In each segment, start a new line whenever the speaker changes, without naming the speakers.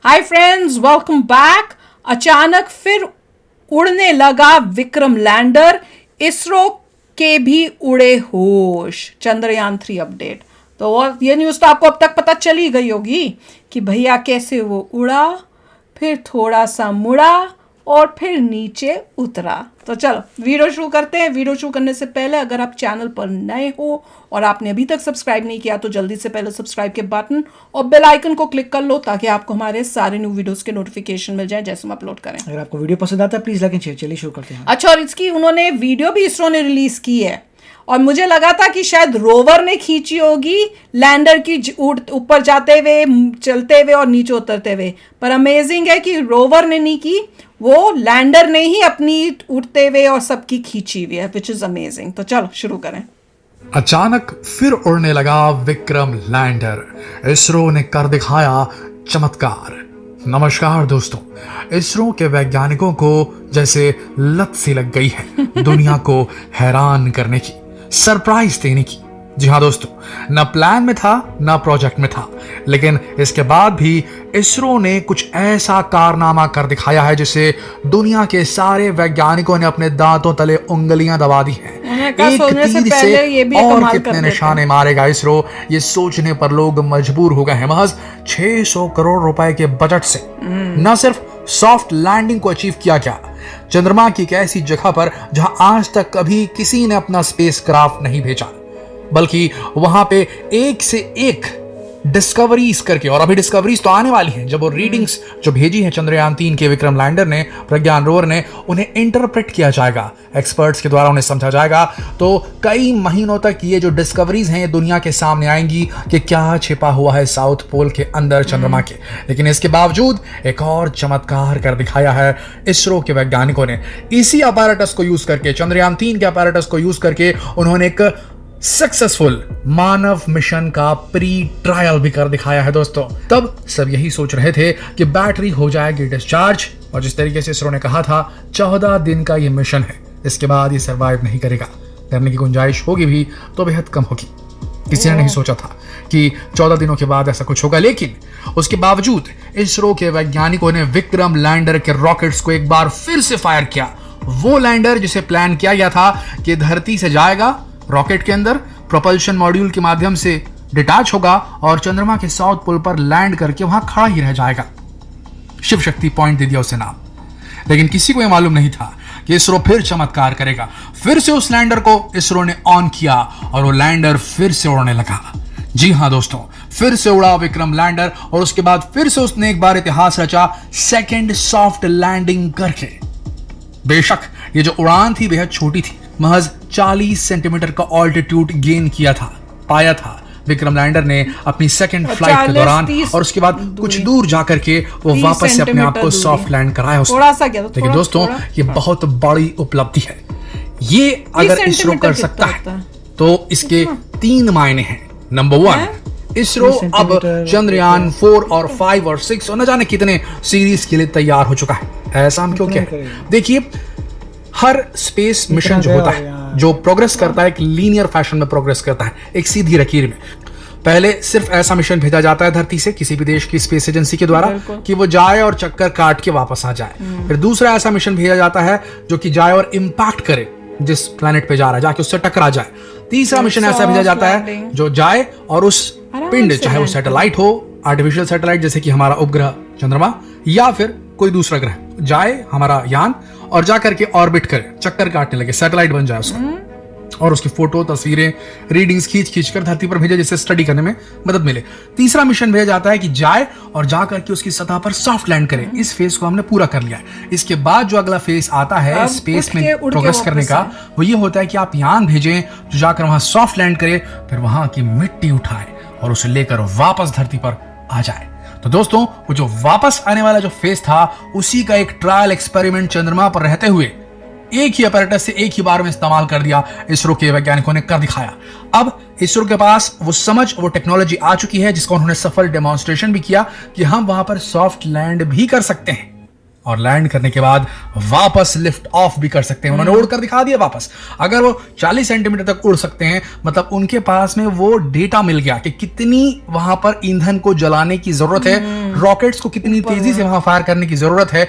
Hi friends, welcome back. अचानक फिर उड़ने लगा विक्रम लैंडर, इसरो के भी उड़े होश। चंद्रयान 3 अपडेट। तो ये न्यूज़ तो आपको अब तक पता चली गई होगी कि भैया कैसे वो उड़ा, फिर थोड़ा सा मुड़ा और फिर नीचे उतरा। तो चलो वीडियो शुरू करते हैं। वीडियो शुरू करने से पहले अगर आप चैनल पर नए हो और आपने अभी तक सब्सक्राइब नहीं किया तो जल्दी से पहले सब्सक्राइब के बटन और बेल आइकन को क्लिक कर लो ताकि आपको हमारे सारे न्यू वीडियोस के नोटिफिकेशन मिल जाए जैसे हम अपलोड करें।
अगर आपको वीडियो पसंद आता है प्लीज लाइक एंड शेयर। चलिए शुरू करते हैं।
अच्छा, और इसकी उन्होंने वीडियो भी इसरो ने रिलीज की है और मुझे लगा था कि शायद रोवर ने खींची होगी लैंडर की ऊपर जाते हुए, चलते हुए और नीचे उतरते हुए, पर अमेजिंग है कि रोवर ने नहीं की, वो लैंडर ने ही अपनी उड़ते हुए और सबकी खींची हुई है, विच इज अमेजिंग। तो चलो शुरू करें।
अचानक फिर उड़ने लगा विक्रम लैंडर, इसरो ने कर दिखाया चमत्कार। नमस्कार दोस्तों, इसरो के वैज्ञानिकों को जैसे लत सी लग गई है दुनिया को हैरान करने की, सरप्राइज देने की। जी हाँ दोस्तों, न प्लान में था न प्रोजेक्ट में था, लेकिन इसके बाद भी इसरो ने कुछ ऐसा कारनामा कर दिखाया है जिसे दुनिया के सारे वैज्ञानिकों ने अपने दांतों तले उंगलियां दबा दी हैं। एक तीर से और कितने निशाने मारेगा इसरो, ये सोचने पर लोग मजबूर हो गए हैं। महज 600 करोड़ रुपए के बजट से न सिर्फ सॉफ्ट लैंडिंग को अचीव किया गया, चंद्रमा की एक ऐसी जगह पर जहां आज तक कभी किसी ने अपना स्पेसक्राफ्ट नहीं भेजा, बल्कि वहां पे एक से एक डिस्कवरीज करके, और अभी डिस्कवरीज तो आने वाली हैं। जब वो रीडिंग्स जो भेजी हैं चंद्रयान 3 के विक्रम लैंडर ने, प्रज्ञान रोवर ने, उन्हें इंटरप्रेट किया जाएगा, एक्सपर्ट्स के द्वारा उन्हें समझा जाएगा। तो कई महीनों तक ये जो डिस्कवरीज हैं दुनिया के सामने आएंगी कि क्या छिपा हुआ है साउथ पोल के अंदर चंद्रमा के। लेकिन इसके बावजूद एक और चमत्कार कर दिखाया है इसरो के वैज्ञानिकों ने। इसी अपैरेटस को यूज करके, चंद्रयान 3 के अपैरेटस को यूज करके, उन्होंने एक सक्सेसफुल मानव मिशन का प्री ट्रायल भी कर दिखाया है दोस्तों। तब सब यही सोच रहे थे कि बैटरी हो जाएगी डिस्चार्ज, और जिस तरीके से इसरो ने कहा था 14 दिन का ये मिशन है, इसके बाद ये सरवाइव नहीं करेगा, करने की गुंजाइश होगी भी तो बेहद कम होगी। किसी ने नहीं सोचा था कि 14 दिनों के बाद ऐसा कुछ होगा, लेकिन उसके बावजूद इसरो के वैज्ञानिकों ने विक्रम लैंडर के रॉकेट्स को एक बार फिर से फायर किया। वो लैंडर जिसे प्लान किया गया था कि धरती से जाएगा, रॉकेट के अंदर प्रोपल्शन मॉड्यूल के माध्यम से डिटैच होगा और चंद्रमा के साउथ पोल पर लैंड करके वहां खड़ा ही रह जाएगा। शिव शक्ति पॉइंट दे दिया उसे नाम। लेकिन किसी को यह मालूम नहीं था कि इसरो फिर चमत्कार करेगा। फिर से उस लैंडर को इसरो ने ऑन किया और वो लैंडर फिर से उड़ने लगा। जी हां दोस्तों, फिर से उड़ा विक्रम लैंडर, और उसके बाद फिर से उसने एक बार इतिहास रचा सेकंड सॉफ्ट लैंडिंग करके। बेशक ये जो उड़ान थी बेहद छोटी थी, महज 40 सेंटीमीटर का ऑल्टीट्यूड गेन किया था, पाया था विक्रम लैंडर ने अपनी सेकंड फ्लाइट के दौरान, और उसके बाद कुछ दूर जाकर के वो वापस से अपने आप को सॉफ्ट लैंड कराया उसने। लेकिन दोस्तों ये बहुत बड़ी उपलब्धि है। ये अगर इसरो कर सकता है तो इसके 3 मायने हैं। नंबर 1, इसरो अब चंद्रयान 4 और 5 और 6 और न जाने कितने सीरीज के लिए तैयार हो चुका है। ऐसा हम क्यों कह? देखिए, हर स्पेस मिशन जो होता है, जो प्रोग्रेस करता है, एक लीनियर फैशन में प्रोग्रेस करता है, एक सीधी लकीर में। पहले सिर्फ ऐसा मिशन भेजा जाता है धरती से किसी भी देश की स्पेस एजेंसी के द्वारा कि वो जाए और चक्कर काट के वापस आ जाए। फिर दूसरा ऐसा मिशन भेजा जाता है जो कि जाए और इंपैक्ट करे जिस प्लैनेट पे जा रहा है, जाके उससे टकरा जाए। तीसरा मिशन ऐसा भेजा जाता है जो जाए और उस पिंड, चाहे वो सैटेलाइट हो, आर्टिफिशियल सैटेलाइट जैसे कि हमारा उपग्रह चंद्रमा, या फिर कोई दूसरा ग्रह, जाए हमारा यान और जाकर के ऑर्बिट करे, चक्कर काटने लगे, सैटेलाइट बन जाए उसका, और उसकी फोटो, तस्वीरें, रीडिंग्स खींच कर धरती पर भेजे जिससे स्टडी करने में मदद मिले। तीसरा मिशन भेजा जाता है कि जाए और जाकर के उसकी सतह पर सॉफ्ट लैंड करे। इस फेज को हमने पूरा कर लिया है। इसके बाद जो अगला फेज आता है स्पेस में प्रोग्रेस करने का, वो ये होता है कि आप यान भेजें जो जाकर वहां सॉफ्ट लैंड करे, फिर वहां की मिट्टी उठाए और उसे लेकर वापस धरती पर आ जाए। तो दोस्तों वो जो वापस आने वाला जो फेज था, उसी का एक ट्रायल एक्सपेरिमेंट चंद्रमा पर रहते हुए एक ही अपैरेटस से एक ही बार में इस्तेमाल कर दिया इसरो के वैज्ञानिकों ने, कर दिखाया। अब इसरो के पास वो समझ, वो टेक्नोलॉजी आ चुकी है जिसका उन्होंने सफल डेमोन्स्ट्रेशन भी किया कि हम वहां पर सॉफ्ट लैंड भी कर सकते हैं और लैंड करने के बाद वापस लिफ्ट ऑफ भी कर सकते हैं। उन्होंने उड़कर दिखा दिया वापस। अगर वो 40 सेंटीमीटर तक उड़ सकते हैं, मतलब उनके पास में वो डेटा मिल गया कि कितनी वहां पर ईंधन को जलाने की जरूरत है रॉकेट्स को कितनी तेजी से वहां फायर करने की जरूरत है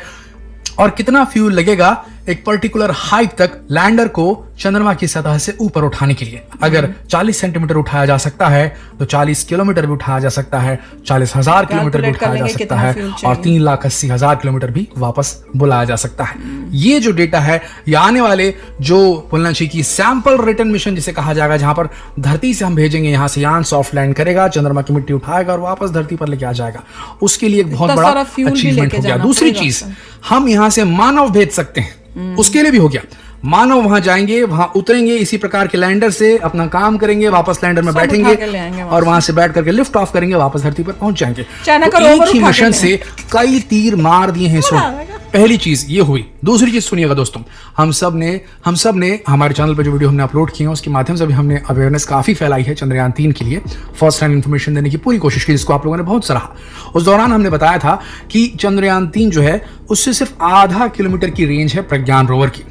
और कितना फ्यूल लगेगा एक पर्टिकुलर हाइट तक लैंडर को चंद्रमा की सतह से ऊपर उठाने के लिए। अगर 40 सेंटीमीटर उठाया जा सकता है तो 40 किलोमीटर भी उठाया जा सकता है, 40,000 किलोमीटर भी उठाया जा सकता है और 3,80,000 किलोमीटर भी वापस बुलाया जा सकता है। ये जो डेटा है ये आने वाले जो बोलना चाहिए कि सैंपल रिटर्न मिशन जिसे कहा जाएगा, जहां पर धरती से हम भेजेंगे, यहां से यान सॉफ्ट लैंड करेगा, चंद्रमा की मिट्टी उठाएगा और वापस धरती पर लेके आ जाएगा, उसके लिए एक बहुत बड़ा अचीवमेंट हो गया। दूसरी चीज, हम यहां से मानव भेज सकते हैं, उसके लिए भी हो गया। मानव वहां जाएंगे, वहां उतरेंगे, इसी प्रकार के लैंडर से अपना काम करेंगे, वापस लैंडर में बैठेंगे और वहां से बैठ करके लिफ्ट ऑफ करेंगे, वापस धरती पर पहुंच जाएंगे। तो एक ही मिशन से कई तीर मार दिए हैं इसरो। पहली चीज ये हुई। दूसरी चीज सुनिएगा दोस्तों, हम सब ने हमारे चैनल पर जो वीडियो हमने अपलोड किए हैं उसके माध्यम से भी हमने अवेयरनेस काफी फैलाई है चंद्रयान 3 के लिए। फर्स्ट हैंड इन्फॉर्मेशन देने की पूरी कोशिश की, जिसको आप लोगों ने बहुत सराहा। उस दौरान हमने बताया था कि चंद्रयान 3 जो है उससे सिर्फ आधा किलोमीटर की रेंज है प्रज्ञान रोवर की।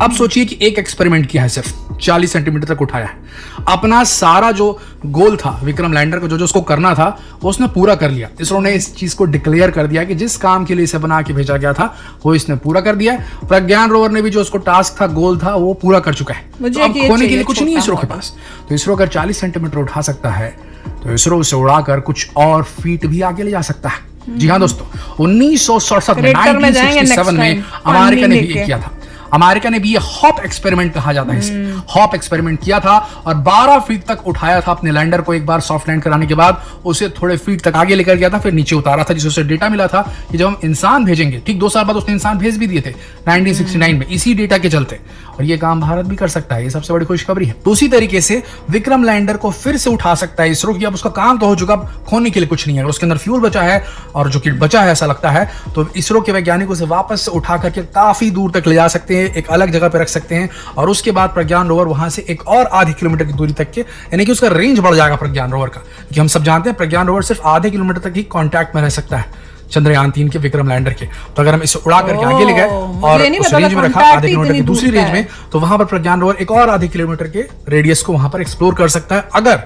अब सोचिए कि एक एक्सपेरिमेंट किया है, सिर्फ 40 सेंटीमीटर तक उठाया है। अपना सारा जो गोल था विक्रम लैंडर को, जो उसको करना था, वो उसने पूरा कर लिया। इसरो ने इस चीज को डिक्लेयर कर दिया कि जिस काम के लिए इसे बना के भेजा गया था वो इसने पूरा कर दिया है। प्रज्ञान रोवर ने भी जो उसको टास्क था, गोल था, वो पूरा कर चुका है। तो अब खोने के लिए कुछ नहीं है इसरो के पास। तो इसरो अगर 40 सेंटीमीटर उठा सकता है तो इसरो उसे उड़ाकर कुछ और फीट भी आगे ले जा सकता है। जी हाँ दोस्तों, 1967 में 1967 में अमेरिका ने भी किया था। अमेरिका ने भी ये हॉप एक्सपेरिमेंट कहा जाता है इसे, हॉप एक्सपेरिमेंट किया था और 12 फीट तक उठाया था अपने लैंडर को। एक बार सॉफ्ट लैंड कराने के बाद उसे थोड़े फीट तक आगे लेकर गया था, फिर नीचे उतारा था, जिससे उसे डेटा मिला था कि जब हम इंसान भेजेंगे, ठीक 2 साल बाद उसने इंसान भेज भी दिए थे 1969 में, इसी डेटा के चलते। और ये काम भारत भी कर सकता है, ये सबसे बड़ी खुशखबरी है। तो उसी तरीके से विक्रम लैंडर को फिर से उठा सकता है इसरो, कि अब उसका काम तो हो चुका, खोने के लिए कुछ नहीं है। उसके अंदर फ्यूल बचा है और जो कि बचा है ऐसा लगता है, तो इसरो के वैज्ञानिक उसे वापस से उठा करके काफी दूर तक ले जा सकते हैं, एक अलग जगह रख सकते हैं। और उसके बाद प्रज्ञान रोवर वहां से एक और आधे किलोमीटर की दूरी तक के, यानी कि उसका रेंज बढ़ जाएगा प्रज्ञान रोवर का, कि हम सब जानते हैं प्रज्ञान रोवर सिर्फ आधे किलोमीटर तक ही कांटेक्ट में रह सकता है चंद्रयान 3 के विक्रम लैंडर के। तो अगर हम इसे उड़ा करके आगे ले गए और उस रेंज में रखा आधे किलोमीटर की दूसरी रेंज में, तो वहां पर प्रज्ञान रोवर एक और आधे किलोमीटर के रेडियस को वहां पर एक्सप्लोर कर सकता है, अगर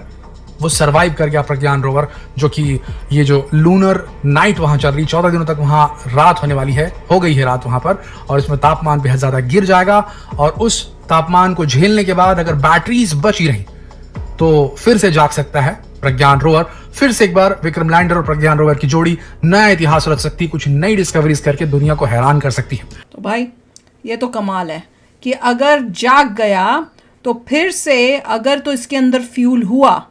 वो सरवाइव कर गया प्रज्ञान रोवर। जो कि ये जो लूनर नाइट वहां चल रही, 14 दिनों तक वहां रात होने वाली है, हो गई है रात वहां पर, और इसमें तापमान बेहद ज्यादा गिर जाएगा। और उस तापमान को झेलने के बाद अगर बैटरीज बची रही तो फिर से जाग सकता है प्रज्ञान रोवर। फिर से एक बार विक्रम लैंडर और प्रज्ञान रोवर की जोड़ी नया इतिहास रच सकती है, कुछ नई डिस्कवरीज करके दुनिया को हैरान कर सकती है।
तो भाई ये तो कमाल है कि अगर जाग गया तो फिर से, अगर तो इसके अंदर फ्यूल हुआ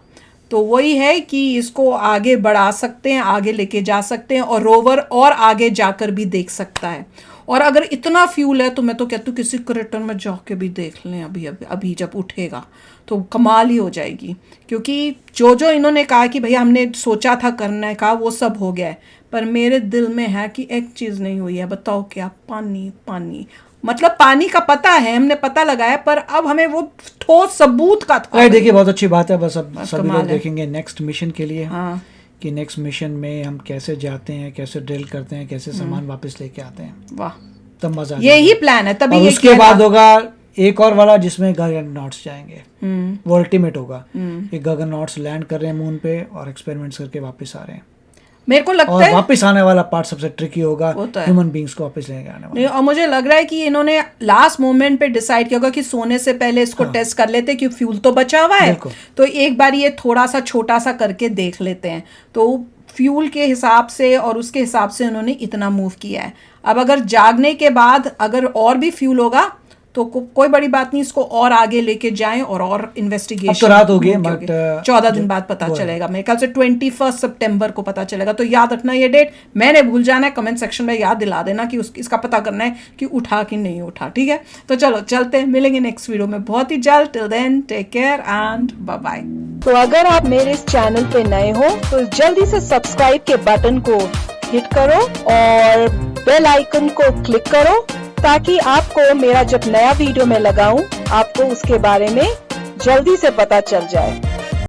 तो वही है कि इसको आगे बढ़ा सकते हैं, आगे लेके जा सकते हैं और रोवर और आगे जाकर भी देख सकता है। और अगर इतना फ्यूल है तो मैं तो कहती हूँ किसी क्रेटर में जाके भी देख लें अभी जब उठेगा तो कमाल ही हो जाएगी। क्योंकि जो इन्होंने कहा कि भैया हमने सोचा था करने का वो सब हो गया है, पर मेरे दिल में है कि एक चीज़ नहीं हुई है। बताओ क्या? पानी। पानी मतलब पानी का पता है, हमने पता लगाया, पर अब हमें वो ठोस सबूत का था।
देखिए बहुत अच्छी बात है, बस अब सभी लोग देखेंगे नेक्स्ट मिशन के लिए। हाँ। कि नेक्स्ट मिशन में हम कैसे जाते हैं, कैसे ड्रिल करते हैं, कैसे सामान वापस लेके आते हैं।
वाह,
तब मजा।
यही प्लान है। तभी
उसके बाद होगा एक और वाला जिसमें गगननॉट्स जाएंगे, वो अल्टीमेट होगा। ये गगननॉट्स लैंड कर रहे हैं मून पे और एक्सपेरिमेंट्स करके वापस आ रहे हैं।
मेरे को लगता
और
है
वापस आने वाला पार्ट सबसे ट्रिकी होगा, ह्यूमन बींग्स को वापस लेके आने वाला।
और मुझे लग रहा है कि इन्होंने लास्ट मोमेंट पे डिसाइड किया होगा कि सोने से पहले इसको टेस्ट कर लेते हैं कि फ्यूल तो बचा हुआ है, तो एक बार ये थोड़ा सा छोटा सा करके देख लेते हैं। तो फ्यूल के हिसाब से और उसके हिसाब से उन्होंने इतना मूव किया है। अब अगर जागने के बाद अगर और भी फ्यूल होगा तो कोई बड़ी बात नहीं, इसको और आगे लेके जाएं और इन्वेस्टिगेशन।
तो रात हो गई,
14 दिन बाद पता चलेगा, मेरे ख्याल से 21 सितंबर को पता चलेगा। तो याद रखना ये डेट, मैंने भूल जाना है, कमेंट सेक्शन में याद दिला देना कि इसका पता करना है कि उठा कि नहीं उठा। ठीक है, तो चलो चलते हैं, मिलेंगे नेक्स्ट वीडियो में बहुत ही जल्द। Till then take care and bye bye.
तो अगर आप मेरे इस चैनल पे नए हो तो जल्दी से सब्सक्राइब के बटन को हिट करो और बेल आइकन को क्लिक करो, ताकि आपको मेरा जब नया वीडियो मैं लगाऊं आपको उसके बारे में जल्दी से पता चल जाए।